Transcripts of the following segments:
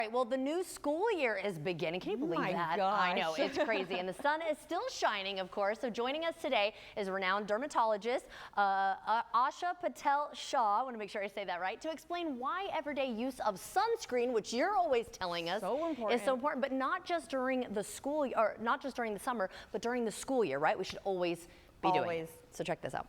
Right, well, the new school year is beginning. Can you believe My that? gosh. I know, it's crazy. And the sun is still shining, of course. So joining us today is renowned dermatologist Asha Patel Shah. I want to make sure I say that right, to explain why everyday use of sunscreen, which you're always telling us is so important, but not just during the school, or not just during the summer, but during the school year, right? We should always be doing it. So check this out.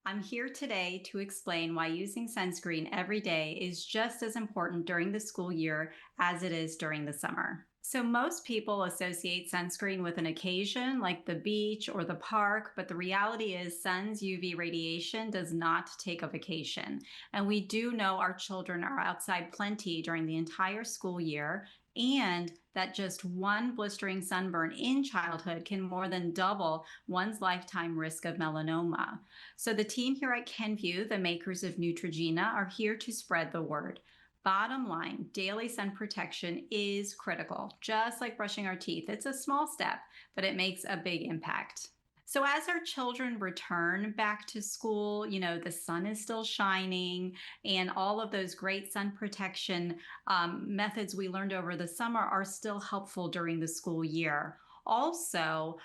I'm here today to explain why using sunscreen every day is just as important during the school year as it is during the summer. So most people associate sunscreen with an occasion like the beach or the park, but the reality is sun's UV radiation does not take a vacation. And we do know our children are outside plenty during the entire school year, and that just one blistering sunburn in childhood can more than double one's lifetime risk of melanoma. So the team here at Kenvue, the makers of Neutrogena, are here to spread the word. Bottom line, daily sun protection is critical. Just like brushing our teeth, it's a small step, but it makes a big impact. So as our children return back to school, the sun is still shining, and all of those great sun protection methods we learned over the summer are still helpful during the school year. Also,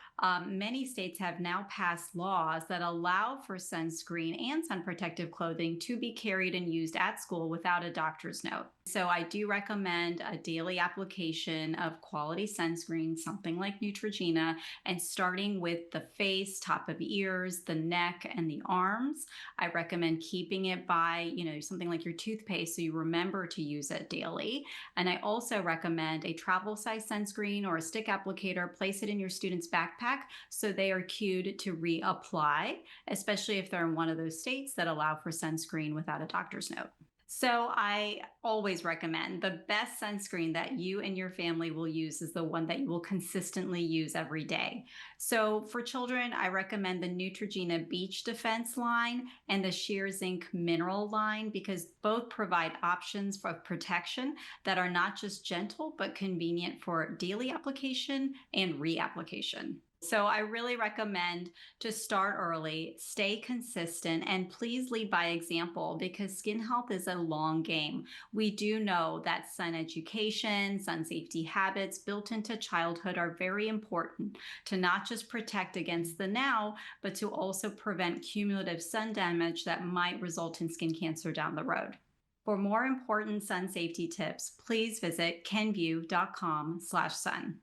many states have now passed laws that allow for sunscreen and sun protective clothing to be carried and used at school without a doctor's note. So I do recommend a daily application of quality sunscreen, something like Neutrogena, and starting with the face, top of ears, the neck, and the arms. I recommend keeping it by, something like your toothpaste so you remember to use it daily. And I also recommend a travel size sunscreen or a stick applicator. Place it in your student's backpack so they are cued to reapply, especially if they're in one of those states that allow for sunscreen without a doctor's note. So I always recommend the best sunscreen that you and your family will use is the one that you will consistently use every day. So for children, I recommend the Neutrogena Beach Defense line and the Sheer Zinc Mineral line because both provide options for protection that are not just gentle but convenient for daily application and reapplication. So I really recommend to start early, stay consistent, and please lead by example because skin health is a long game. We do know that sun education, sun safety habits built into childhood are very important to not just protect against the now, but to also prevent cumulative sun damage that might result in skin cancer down the road. For more important sun safety tips, please visit kenvue.com/sun.